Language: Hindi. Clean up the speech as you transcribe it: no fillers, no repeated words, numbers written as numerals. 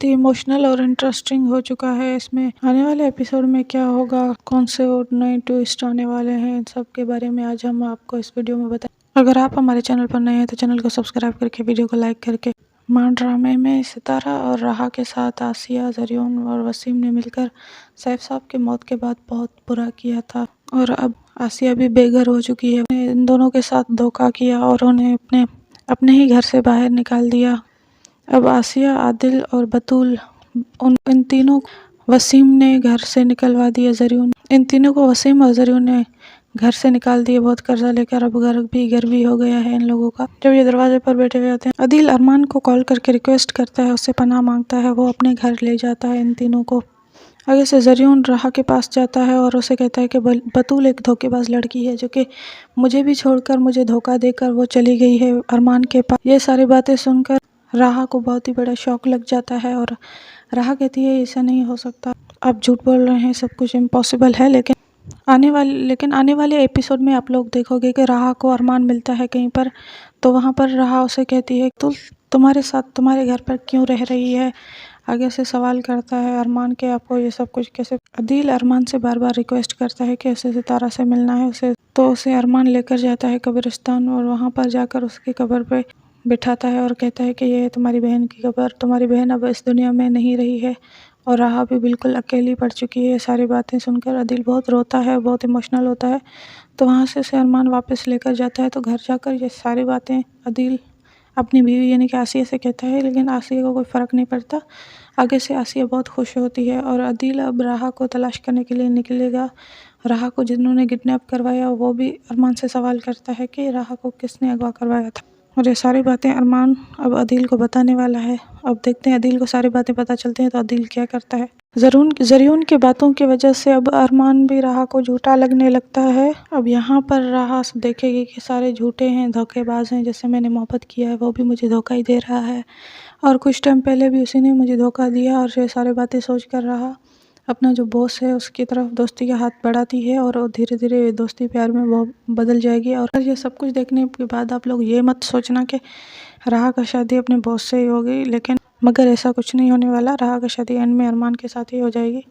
इमोशनल और इंटरेस्टिंग हो चुका है। इसमें आने वाले एपिसोड में क्या होगा, कौन से और नए ट्विस्ट आने वाले हैं, इन सब के बारे में आज हम आपको इस वीडियो में बताएं। अगर आप हमारे चैनल पर नए हैं तो चैनल को सब्सक्राइब करके वीडियो को लाइक करके। मां ड्रामे में सितारा और राहा के साथ आसिया, ज़रियुन और वसीम ने मिलकर सैफ साहब की मौत के बाद बहुत बुरा किया था और अब आसिया भी बेघर हो चुकी है। उन्हें इन दोनों के साथ धोखा किया और उन्हें अपने ही घर से बाहर निकाल दिया। अब आसिया, आदिल और बतूल इन तीनों वसीम ने घर से निकलवा दिया। ज़रियुन इन तीनों को वसीम और ज़रियुन ने घर से निकाल दिए बहुत कर्जा लेकर। अब घर भी हो गया है इन लोगों का। जब ये दरवाजे पर बैठे हुए होते हैं, आदिल अरमान को कॉल करके रिक्वेस्ट करता है, उससे पनाह मांगता है, वो अपने घर ले जाता है इन तीनों को। आगे से ज़रियुन राहा के पास जाता है और उसे कहता है कि बतूल एक धोखेबाज लड़की है जो कि मुझे भी छोड़कर, मुझे धोखा देकर वो चली गई है अरमान के पास। ये सारी बातें सुनकर राहा को बहुत ही बड़ा शौक लग जाता है और राहा कहती है ऐसा नहीं हो सकता, आप झूठ बोल रहे हैं, सब कुछ इम्पॉसिबल है। लेकिन आने वाले एपिसोड में आप लोग देखोगे कि राहा को अरमान मिलता है कहीं पर, तो वहाँ पर राहा उसे कहती है तो तुम्हारे साथ तुम्हारे घर पर क्यों रह रही है। आगे से सवाल करता है अरमान के आपको ये सब कुछ कैसे। आदिल अरमान से बार बार रिक्वेस्ट करता है कि उसे सितारा से मिलना है उसे, तो उसे अरमान लेकर जाता है कब्रिस्तान और वहाँ पर जाकर उसकी कब्र पे बिठाता है और कहता है कि ये है तुम्हारी बहन की कब्र, तुम्हारी बहन अब इस दुनिया में नहीं रही है। और राहा भी बिल्कुल अकेली पड़ चुकी है। ये सारी बातें सुनकर आदिल बहुत रोता है, बहुत इमोशनल होता है। तो वहाँ से उसे अरमान वापस लेकर जाता है। तो घर जाकर ये सारी बातें आदिल अपनी बीवी यानी कि आसिया से कहता है, लेकिन आसिया को कोई फ़र्क नहीं पड़ता। आगे से आसिया बहुत खुश होती है और आदिल अब राहा को तलाश करने के लिए निकलेगा। राहा को जिन्होंने किडनैप करवाया वो भी अरमान से सवाल करता है कि राहा को किसने अगवा करवाया था। और ये सारी बातें अरमान अब आदिल को बताने वाला है। अब देखते हैं आदिल को सारी बातें पता चलती हैं तो आदिल क्या करता है। ज़रियुन की बातों की वजह से अब अरमान भी राहा को झूठा लगने लगता है। अब यहाँ पर राहा देखेगी कि सारे झूठे हैं, धोखेबाज हैं, जैसे मैंने मोहब्बत किया है वो भी मुझे धोखा ही दे रहा है और कुछ टाइम पहले भी उसी ने मुझे धोखा दिया। और ये सारी बातें सोच कर राहा अपना जो बॉस है उसकी तरफ दोस्ती का हाथ बढ़ाती है और धीरे धीरे दोस्ती प्यार में वो बदल जाएगी। और ये सब कुछ देखने के बाद आप लोग ये मत सोचना कि राहा का शादी अपने बॉस से ही होगी, लेकिन मगर ऐसा कुछ नहीं होने वाला। राहा का शादी एंड में अरमान के साथ ही हो जाएगी।